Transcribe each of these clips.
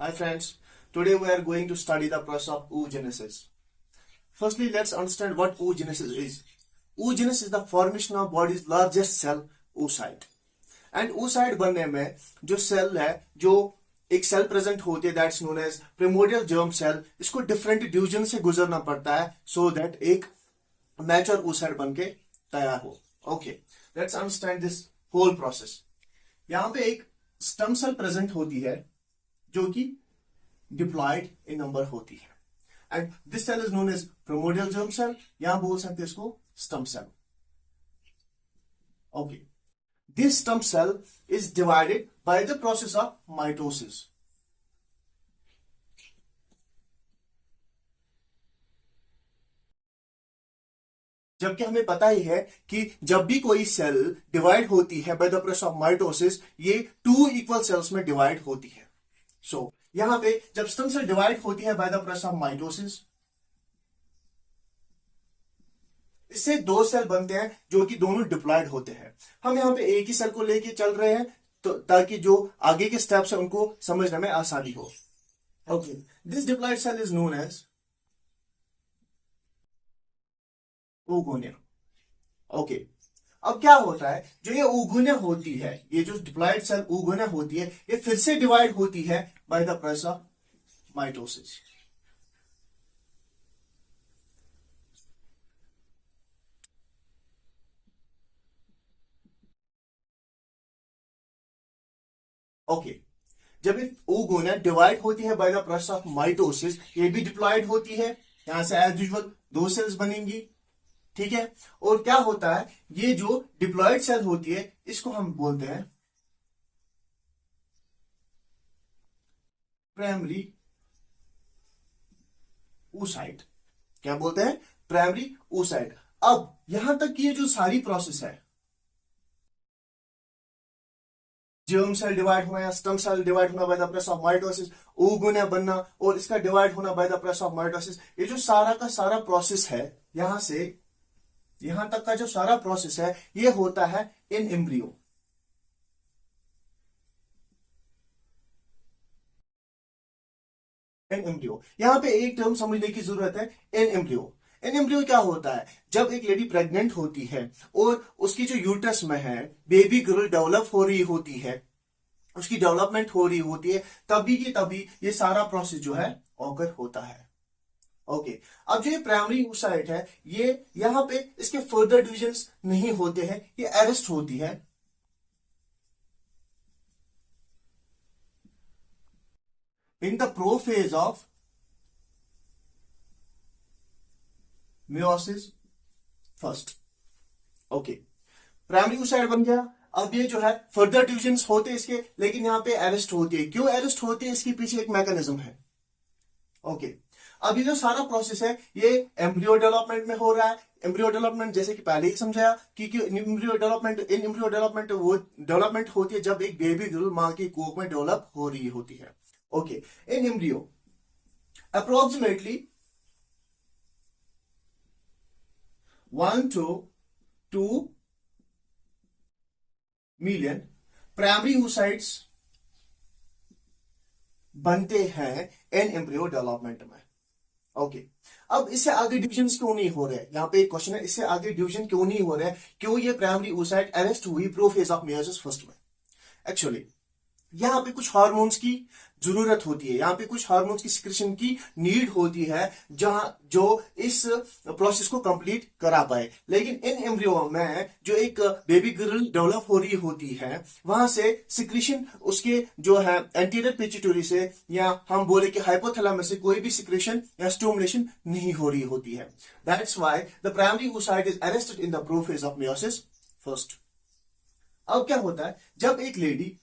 Hi friends, today we are going to study the process of oogenesis. Firstly, let's understand what oogenesis is. Oogenesis is the formation of body's largest cell, oocyte. And oocyte बनने में जो cell है, जो एक cell present होती है, that's known as primordial germ cell, इसको different division से गुजरना पड़ता है सो दैट एक मैच्योर oocyte बन के तैयार हो. Okay, let's understand this whole process. यहाँ पे एक स्टम सेल प्रेजेंट होती है जो कि डिप्लॉयड इन नंबर होती है and this cell is known as primordial germ cell. यहां बोल सकते हैं इसको stem cell. Okay, this stem cell is divided by the process of mitosis. जबकि हमें पता ही है कि जब भी कोई सेल डिवाइड होती है bye the process of mitosis, ये टू इक्वल सेल्स में डिवाइड होती है. सो यहां पे जब स्टेम सेल डिवाइड होती है bye the process of mitosis, इससे दो सेल बनते हैं जो कि दोनों डिप्लॉयड होते हैं. हम यहां पे एक ही सेल को लेके चल रहे हैं तो ताकि जो आगे के स्टेप्स है उनको समझने में आसानी हो. Okay, this diploid cell is known as oogonia. Okay, अब क्या होता है, जो ये oogonia होती है, ये जो डिप्लॉयड सेल oogonia होती है, ये फिर से डिवाइड होती है bye the process of mitosis. Okay, जब ये oogonia डिवाइड होती है bye the process of mitosis, ये भी डिप्लॉयड होती है. यहां से एज यूजुअल दो सेल्स बनेंगी. ठीक है, और क्या होता है, ये जो डिप्लॉयड सेल होती है इसको हम बोलते हैं प्राइमरी oocyte. क्या बोलते हैं? Primary oocyte. अब यहां तक की ये जो सारी प्रोसेस है, जर्म सेल डिवाइड होना या स्टेम सेल डिवाइड होना bye the process of mitosis, oogonia बनना और इसका डिवाइड होना bye the process of mitosis, ये जो सारा का सारा प्रोसेस है, यहां से यहां तक का जो सारा प्रोसेस है, ये होता है इन एम्ब्रियो. इन एम्ब्रियो, यहां पे एक टर्म समझने की जरूरत है, इन एम्ब्रियो. इन एम्ब्रियो क्या होता है, जब एक लेडी प्रेग्नेंट होती है और उसकी जो यूट्रस में है बेबी गर्ल डेवलप हो रही होती है, उसकी डेवलपमेंट हो रही होती है, तभी ये सारा प्रोसेस जो है ऑकर होता है. ओके, अब जो ये प्राइमरी oocyte है, ये यहां पे इसके फर्दर डिविजन्स नहीं होते हैं, ये अरेस्ट होती है in the prophase of meiosis first. Okay, primary oocyte बन गया. अब ये जो है फर्दर डिविजन्स होते हैं इसके, लेकिन यहां पे अरेस्ट होती है. क्यों अरेस्ट होती है, इसके पीछे एक मैकेनिज्म है. ओके, अब ये जो सारा प्रोसेस है ये एम्ब्रियो डेवलपमेंट में हो रहा है. एम्ब्रियो डेवलपमेंट जैसे कि पहले ही समझाया कि एम्ब्रियो डेवलपमेंट वो डेवलपमेंट होती है जब एक बेबी गर्ल मां की कोख में डेवलप हो रही होती है. Okay, in embryo approximately 1 to 2 million primary oocytes बनते हैं इन एम्ब्रियो डेवलपमेंट में. ओके, अब इससे आगे डिवीजन क्यों नहीं हो रहे? यहां पे एक क्वेश्चन है, इससे आगे डिवीजन क्यों नहीं हो रहे? क्यों ये प्राइमरी oocyte अरेस्ट हुई प्रोफेज ऑफ मेयोसिस फर्स्ट में? एक्चुअली यहां पे कुछ हार्मोन्स की जरूरत होती है, यहां पे कुछ हार्मोन्स की सिक्रेशन की नीड होती है जहां जो इस प्रोसेस को कंप्लीट करा पाए. लेकिन इन एम्ब्रियो में जो एक बेबी गर्ल डेवलप हो रही होती है, वहां से सिक्रेशन उसके जो है एंटीरियर पिट्यूटरी से या हम बोले कि हाइपोथैलेमस से कोई भी सिक्रेशन या स्टिमुलेशन नहीं हो रही होती है. That's why the primary oocyte is arrested in the prophase of meiosis first. अब क्या होता है, जब एक लेडी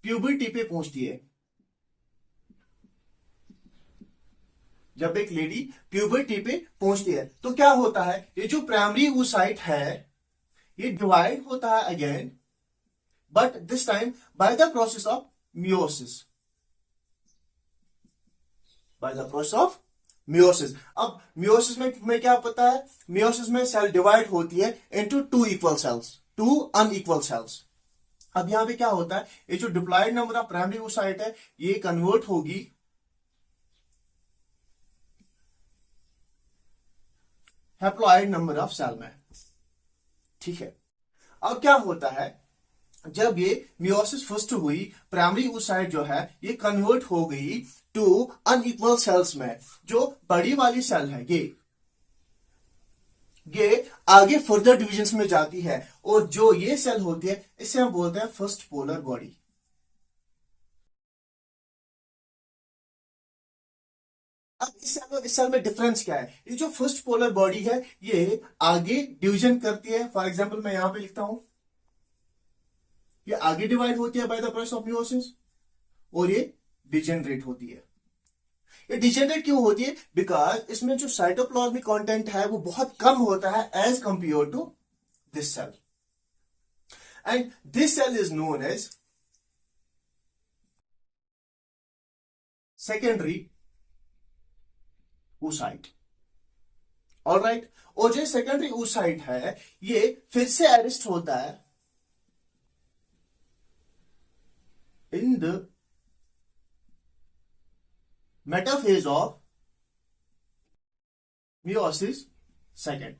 प्यूबर्टी पे पहुंचती है, जब एक लेडी प्यूबर्टी पे पहुंचती है तो क्या होता है, ये जो प्राइमरी oocyte है ये डिवाइड होता है again, but this time bye the process of meiosis. Bye the process of meiosis. अब मियोसिस में क्या पता है, मियोसिस में सेल डिवाइड होती है into two equal cells, two unequal cells. अब यहां पे क्या होता है, ये जो diploid number of primary oocyte है ये कन्वर्ट होगी हैप्लॉयड नंबर ऑफ सेल में। ठीक है, अब क्या होता है, जब ये मियोसिस फर्स्ट हुई, प्राइमरी oocyte जो है ये कन्वर्ट हो गई टू अनइक्वल सेल्स में। जो बड़ी वाली सेल है ये आगे फर्दर डिविजन्स में जाती है, और जो ये सेल होती है इसे हम बोलते हैं फर्स्ट पोलर बॉडी। अब इस सेल में डिफरेंस क्या है, ये जो फर्स्ट पोलर बॉडी है ये आगे डिवीजन करती है। फॉर एग्जांपल मैं यहां पे लिखता हूं, ये आगे डिवाइड होती है bye the process of meiosis, और ये डिजेनरेट होती है। ये डिजेनरेट क्यों होती है, बिकॉज इसमें जो साइटोप्लाज्मिक कंटेंट है वो बहुत कम होता है as compare to this cell, and this cell is known as secondary oocyte। Alright, और जो सेकेंडरी oocyte है ये फिर से अरेस्ट होता है in the metaphase of meiosis second,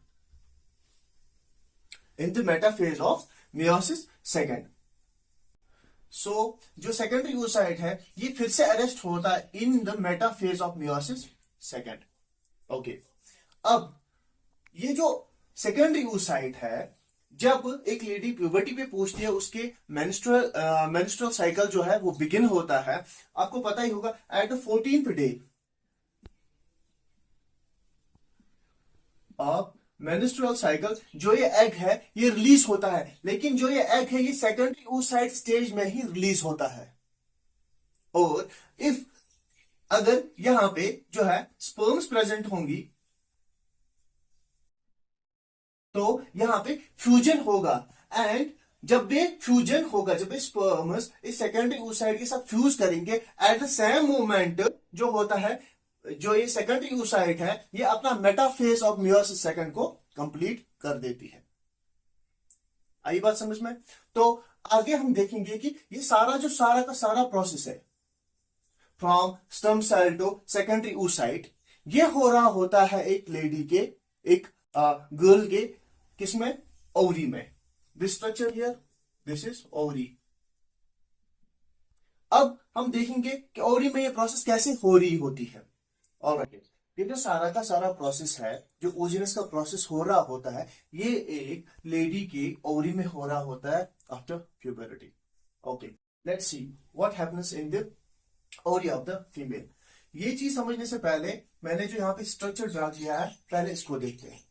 in the metaphase of meiosis second। सो जो सेकेंडरी oocyte है ये फिर से अरेस्ट होता है in the metaphase of meiosis second। Okay, अब ये जो सेकेंडरी oocyte है, जब एक लेडी प्यूबर्टी पे पहुंचती है उसके मेंस्ट्रुअल साइकिल जो है वो बिगिन होता है। आपको पता ही होगा at the 14th day of menstrual cycle जो ये एग है ये रिलीज होता है, लेकिन जो ये एग है ये सेकेंडरी oocyte स्टेज में ही रिलीज होता है। और इफ अगर यहां पे जो है स्पर्म्स प्रेजेंट होंगी तो यहां पे फ्यूजन होगा, एंड जब ये फ्यूजन होगा, जब ये स्पर्म्स इस सेकेंडरी oocyte के साथ फ्यूज करेंगे, एट द सेम मोमेंट जो होता है, जो ये सेकेंडरी oocyte है ये अपना मेटाफेज ऑफ meiosis सेकंड को कंप्लीट कर देती है। आई बात समझ में? तो आगे हम देखेंगे कि ये सारा का सारा प्रोसेस है from stem cell to secondary oocyte, ये हो रहा होता है एक लेडी के, एक गर्ल के, किसमें, ओवरी में। This structure here, this is ovary. अब हम देखेंगे कि ओवरी में ये प्रोसेस कैसे हो रही होती है। ऑलराइट, ये जो सारा का सारा प्रोसेस है, जो ओजिनस का प्रोसेस हो रहा होता है, ये एक लेडी के ओवरी में हो रहा होता है after puberty. Okay, let's see what happens in the ovary of the female. ये चीज समझने से पहले मैंने जो यहाँ पे स्ट्रक्चर ड्रा किया है पहले इसको देखते हैं।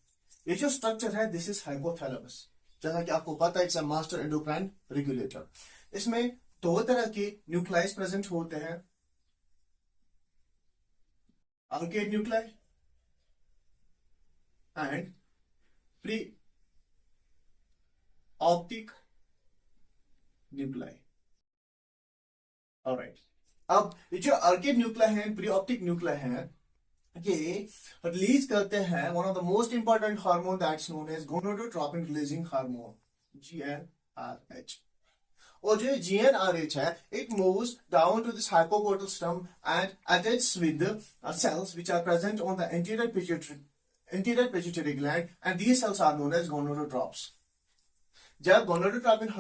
ये जो स्ट्रक्चर है दिस इज हाइपोथैलेमस, जैसा कि आपको पता है it's a master endocrine regulator. इसमें दो तरह के न्यूक्लियस प्रेजेंट होते हैं, arcuate nuclei and preoptic nuclei. Alright, अब ये जो आर्केड न्यूक्लियाई है, प्री ऑप्टिक न्यूक्लियाई है, ये रिलीज करते हैं one of the most important hormone that's known as gonadotropin releasing hormone, GnRH। और जो GnRH है, it moves down to this hypocortical and attaches with the cells which are present on the anterior pituitary gland, and these cells are known as gonadotropes। जब gonadotropin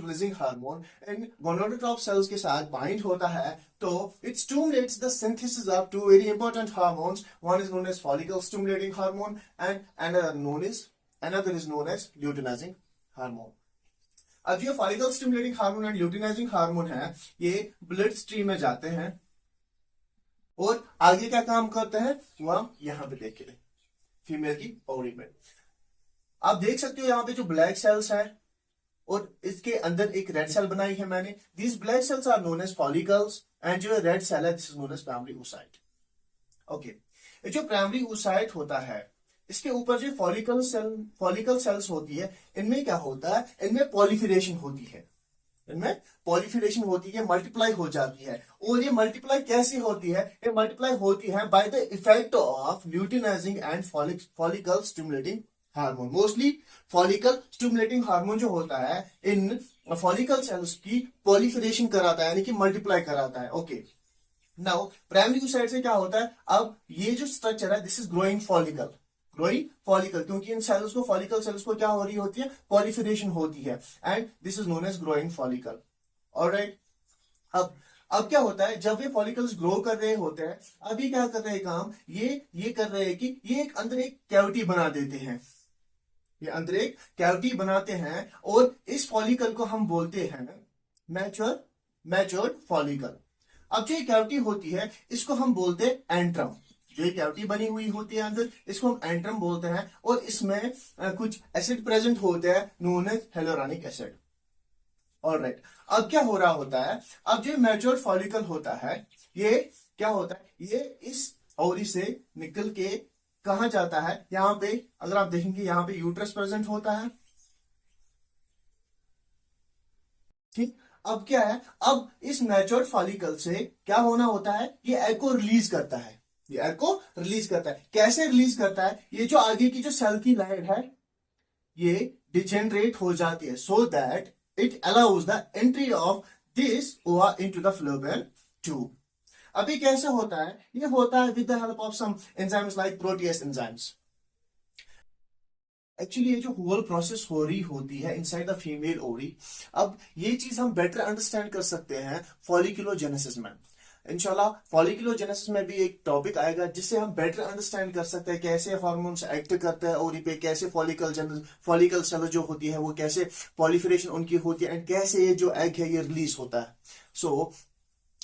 releasing hormone इन gonadotrope cells के साथ bind होता है तो it stimulates the synthesis of two very important hormones। One is known as follicle stimulating hormone and another is known as luteinizing hormone। अब जो follicle stimulating hormone and luteinizing hormone है ये blood stream में जाते हैं और आगे क्या काम करते हैं वो हम यहां पे देखें फीमेल की ओवरी में। आप देख सकते हो यहां पे जो ब्लैक सेल्स है और इसके अंदर एक रेड सेल बनाई है मैंने। These black cells are known as follicles and जो रेड सेल है this is known as primary oocyte। Okay, जो प्राइमरी oocyte होता है इसके ऊपर जो फॉलिकल सेल्स होती है इनमें क्या होता है, इनमें पॉलिफिरेशन होती है, मल्टीप्लाई हो जाती है। और ये मल्टीप्लाई कैसे होती है, ये मल्टीप्लाई होती है by the effect of luteinising and follicle stimulating hormone, mostly follicle stimulating hormone जो होता है इन फॉलिकल सेल्स की पॉलिफरेशन कराता है, यानी कि मल्टीप्लाई कराता है। ओके, नाउ प्राइमरी oocyte से क्या होता है, अब ये जो स्ट्रक्चर है this is growing follicle, growing follicle, क्योंकि इन सेल्स को, फॉलिकल सेल्स को क्या हो रही होती है, पॉलिफरेशन होती है, and this is known as growing follicle. Alright, अब क्या होता है, जब ये फॉलिकल्स ग्रो कर रहे होते हैं, अभी क्या कर रहे हैं काम, ये कर रहे हैं कि ये एक अंदर एक कैविटी बना देते हैं, ये अंदर एक कैविटी बनाते हैं, और इस फॉलिकल को हम बोलते हैं मैच्योर्ड फॉलिकल। अब जो ये कैविटी होती है इसको हम बोलते हैं एंट्रम, जो ये कैविटी बनी हुई होती है अंदर, इसको हम एंट्रम बोलते हैं, और इसमें कुछ एसिड प्रेजेंट होते हैं नोन एज हेलोरानिक एसिड। ऑलराइट, अब क्या हो रहा होता है, अब जो मैच्योर्ड फॉलिकल होता है ये क्या होता है, ये इस ओवरी से निकल के कहा जाता है, यहां पे अगर आप देखेंगे यहां पे यूट्रस प्रेजेंट होता है, ठीक। अब क्या है, अब इस मैच्योर्ड फॉलिकल से क्या होना होता है, ये एग को रिलीज करता है, ये एग को रिलीज करता है। कैसे रिलीज करता है, ये जो आगे की जो सेल की लाइन है ये डिजेनरेट हो जाती है, so that it allows the entry of this ova into the phloem tube. अभी कैसे होता है, ये होता है with the help of some enzymes like protease enzymes. Actually ये जो होल प्रोसेस हो रही होती है इनसाइड द फीमेल ओवरी, अब ये चीज हम बेटर अंडरस्टैंड कर सकते हैं फॉलिकुलोजेनेसिस में। इंशाल्लाह फॉलिकुलोजेनेसिस में भी एक टॉपिक आएगा जिससे हम बेटर अंडरस्टैंड कर सकते हैं कैसे हार्मोन्स एक्ट करते हैं ओवरी पे, कैसे फॉलिकल सेल जो होती है वो कैसे पॉलिफरेशन उनकी होती है, एंड कैसे ये जो एग है ये रिलीज होता है। सो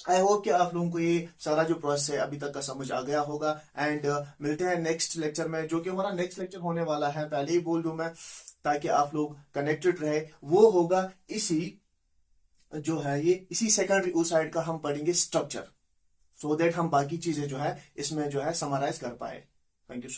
आई होप कि आप लोगों को ये सारा जो प्रोसेस है अभी तक का समझ आ गया होगा, एंड मिलते हैं नेक्स्ट लेक्चर में, जो कि हमारा नेक्स्ट लेक्चर होने वाला है, पहले ही बोल दूं मैं ताकि आप लोग कनेक्टेड रहे, वो होगा इसी जो है ये इसी सेकेंडरी oocyte का हम पढ़ेंगे स्ट्रक्चर, सो दैट हम बाकी चीजें जो है इसमें जो है समराइज कर पाए। Thank you so